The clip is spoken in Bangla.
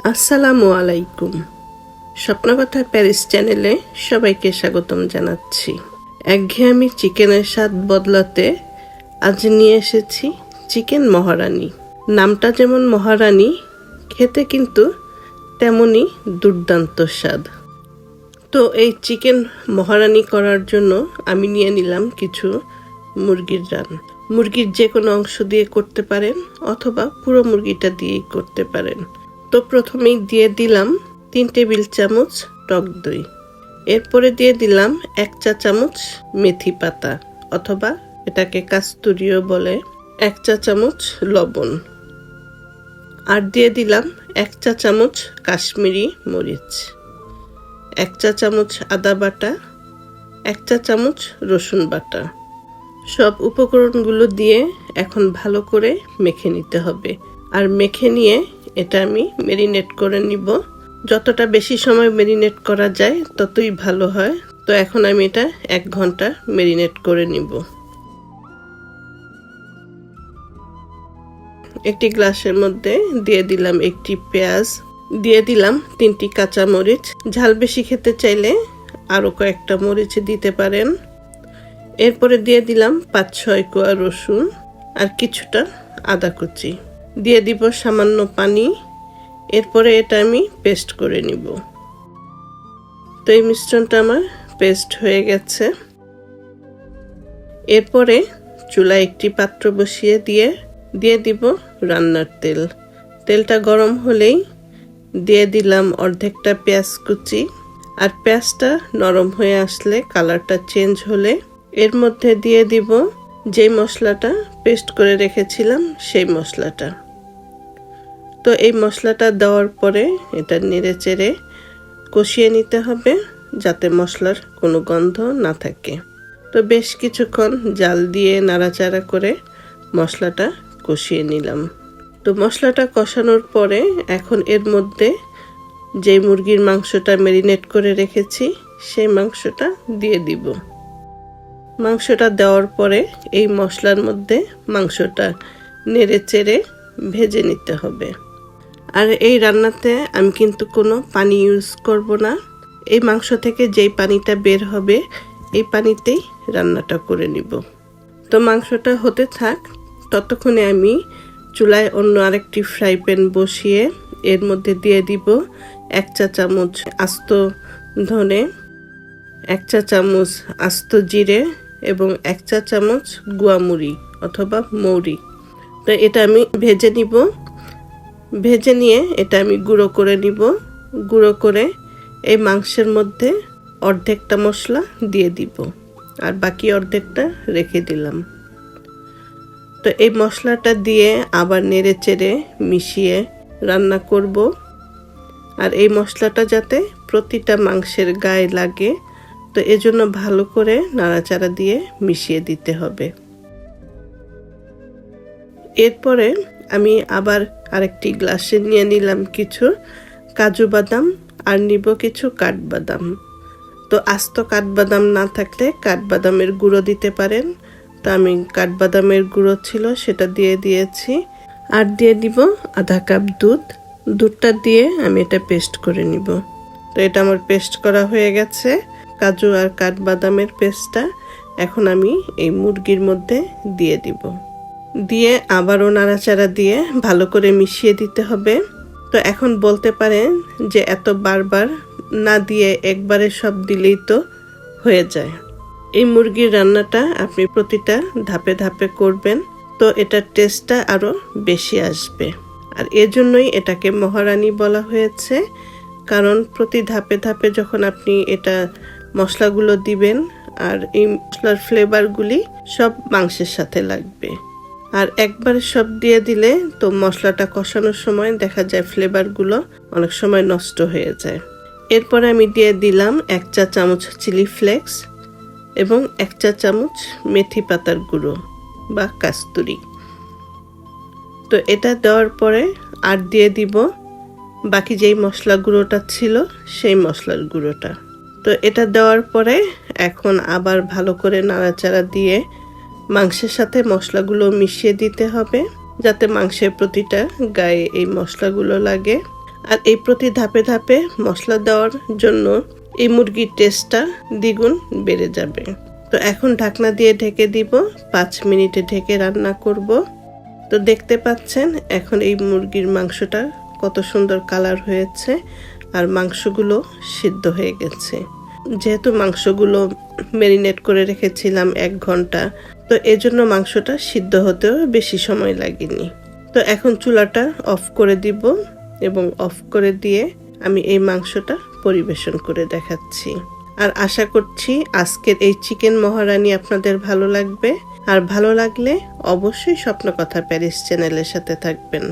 আসসালামু আলাইকুম। স্বপ্নকথা প্যারিস চ্যানেলে সবাইকে স্বাগতম জানাচ্ছি। একঘেয়েমি চিকেনের স্বাদ বদলাতে আজ নিয়ে এসেছি চিকেন মহারানি। নামটা যেমন মহারানি, খেতে কিন্তু তেমনই দুর্দান্ত স্বাদ। তো এই চিকেন মহারানি করার জন্য আমি নিয়ে নিলাম কিছু মুরগির রান। মুরগির যে কোনো অংশ দিয়ে করতে পারেন অথবা পুরো মুরগিটা দিয়েই করতে পারেন। তো প্রথমেই দিয়ে দিলাম 3 টেবিল চামচ টক দই। এরপরে দিয়ে দিলাম 1 চা চামচ মেথি পাতা অথবা এটাকে কাস্তুরিও বলে, 1 চা চামচ লবণ, আর দিয়ে দিলাম 1 চা চামচ কাশ্মীরি মরিচ, 1 চা চামচ আদা বাটা, 1 চা চামচ রসুন বাটা। সব উপকরণগুলো দিয়ে এখন ভালো করে মেখে নিতে হবে। আর মেখে নিয়ে এটা আমি ম্যারিনেট করে নিব। যতটা বেশি সময় ম্যারিনেট করা যায় ততই ভালো হয়। তো এখন আমি এটা 1 ঘন্টা ম্যারিনেট করে নিব। একটি গ্লাসের মধ্যে দিয়ে দিলাম একটি পেঁয়াজ, দিয়ে দিলাম 3টি কাঁচা মরিচ। ঝাল বেশি খেতে চাইলে আরও কয়েকটা মরিচ দিতে পারেন। এরপরে দিয়ে দিলাম 5-6 কোয়া রসুন আর কিছুটা আদা কুচি, দিয়ে দিব সামান্য পানি। এরপরে এটা আমি পেস্ট করে নিব। তো এই মিশ্রণটা আমার পেস্ট হয়ে গেছে। এরপরে চুলায় একটি পাত্র বসিয়ে দিয়ে দিব রান্নার তেল। তেলটা গরম হলেই দিয়ে দিলাম অর্ধেকটা পেঁয়াজ কুচি। আর পেঁয়াজটা নরম হয়ে আসলে, কালারটা চেঞ্জ হলে এর মধ্যে দিয়ে দিব যেই মশলাটা পেস্ট করে রেখেছিলাম সেই মশলাটা। তো এই মশলাটা দেওয়ার পরে এটা নেড়ে চেড়ে কষিয়ে নিতে হবে যাতে মশলার কোনো গন্ধ না থাকে। তো বেশ কিছুক্ষণ জাল দিয়ে নাড়াচাড়া করে মশলাটা কষিয়ে নিলাম। তো মশলাটা কষানোর পরে এখন এর মধ্যে যে মুরগির মাংসটা ম্যারিনেট করে রেখেছি সেই মাংসটা দিয়ে দিব। মাংসটা দেওয়ার পরে এই মশলার মধ্যে মাংসটা নেড়ে চেড়ে ভেজে নিতে হবে। আর এই রান্নাতে আমি কিন্তু কোনো পানি ইউজ করব না। এই মাংস থেকে যেই পানিটা বের হবে এই পানিতেই রান্নাটা করে নিব। তো মাংসটা হতে থাক, ততক্ষণে আমি চুলায় অন্য আরেকটি ফ্রাই প্যান বসিয়ে এর মধ্যে দিয়ে দিব 1 চা চামচ আস্ত ধনে, 1 চা চামচ আস্ত জিরে এবং 1 চা চামচ গুয়ামুড়ি অথবা মৌরি। তো এটা আমি ভেজে নিব। ভেজে নিয়ে এটা আমি গুঁড়ো করে নিব। গুঁড়ো করে এই মাংসের মধ্যে অর্ধেকটা মশলা দিয়ে দিব আর বাকি অর্ধেকটা রেখে দিলাম। তো এই মশলাটা দিয়ে আবার নেড়ে চেড়ে মিশিয়ে রান্না করব। আর এই মশলাটা যাতে প্রতিটা মাংসের গায়ে লাগে, তো এজন্য ভালো করে নাড়াচাড়া দিয়ে মিশিয়ে দিতে হবে। এরপরে আমি আবার আরেকটি গ্লাসে নিয়ে নিলাম কিছু কাজু বাদাম আর নিব কিছু কাঠবাদাম। তো আস্ত কাঠবাদাম না থাকলে কাঠবাদামের গুঁড়ো দিতে পারেন। তো আমি কাঠবাদামের গুঁড়ো ছিল সেটা দিয়ে দিয়েছি। আর দিয়ে দিব আধা কাপ দুধ। দুধটা দিয়ে আমি এটা পেস্ট করে নিব। তো এটা আমার পেস্ট করা হয়ে গেছে, কাজু আর কাঠবাদামের পেস্টটা। এখন আমি এই মুরগির মধ্যে দিয়ে দিব। দিয়ে আবারও নাড়াচাড়া দিয়ে ভালো করে মিশিয়ে দিতে হবে। তো এখন বলতে পারেন যে এত বারবার না দিয়ে একবারে সব দিলেই তো হয়ে যায়। এই মুরগির রান্নাটা আপনি প্রতিটা ধাপে ধাপে করবেন, তো এটার টেস্টটা আরও বেশি আসবে। আর এজন্যই এটাকে মহারানি বলা হয়েছে, কারণ প্রতি ধাপে ধাপে যখন আপনি এটা মশলাগুলো দিবেন আর এই মশলার ফ্লেভারগুলি সব মাংসের সাথে লাগবে। আর একবারে সব দিয়ে দিলে তো মশলাটা কষানোর সময় দেখা যায় ফ্লেভারগুলো অনেক সময় নষ্ট হয়ে যায়। এরপরে আমি দিয়ে দিলাম 1 চা চামচ চিলি ফ্লেক্স এবং 1 চা চামচ মেথি পাতার গুঁড়ো বা কাস্তুরি। তো এটা দেওয়ার পরে আর দিয়ে দিব বাকি যেই মশলা গুঁড়োটা ছিল সেই মশলার গুঁড়োটা। তো এটা দেওয়ার পরে এখন আবার ভালো করে নাড়াচাড়া দিয়ে মাংসের সাথে মশলাগুলো মিশিয়ে দিতে হবে যাতে মাংসের প্রতিটা গায়ে এই মশলাগুলো লাগে। আর এই প্রতি ধাপে ধাপে মশলা দেওয়ার জন্য এই মুরগির টেস্টটা দ্বিগুণ বেড়ে যাবে। তো এখন ঢাকনা দিয়ে ঢেকে দিব, 5 মিনিটে ঢেকে রান্না করব। তো দেখতে পাচ্ছেন এখন এই মুরগির মাংসটা কত সুন্দর কালার হয়েছে আর মাংসগুলো সিদ্ধ হয়ে গেছে। যেহেতু মাংসগুলো ম্যারিনেট করে রেখেছিলাম 1 ঘন্টা, তো এজন্য মাংসটা সিদ্ধ হতেও বেশি সময় লাগেনি। তো এখন চুলাটা অফ করে দিব এবং অফ করে দিয়ে আমি এই মাংসটা পরিবেশন করে দেখাচ্ছি। আর আশা করছি আজকের এই চিকেন মহারানি আপনাদের ভালো লাগবে। আর ভালো লাগলে অবশ্যই স্বপ্নকথা প্যারিস চ্যানেলের সাথে থাকবেন।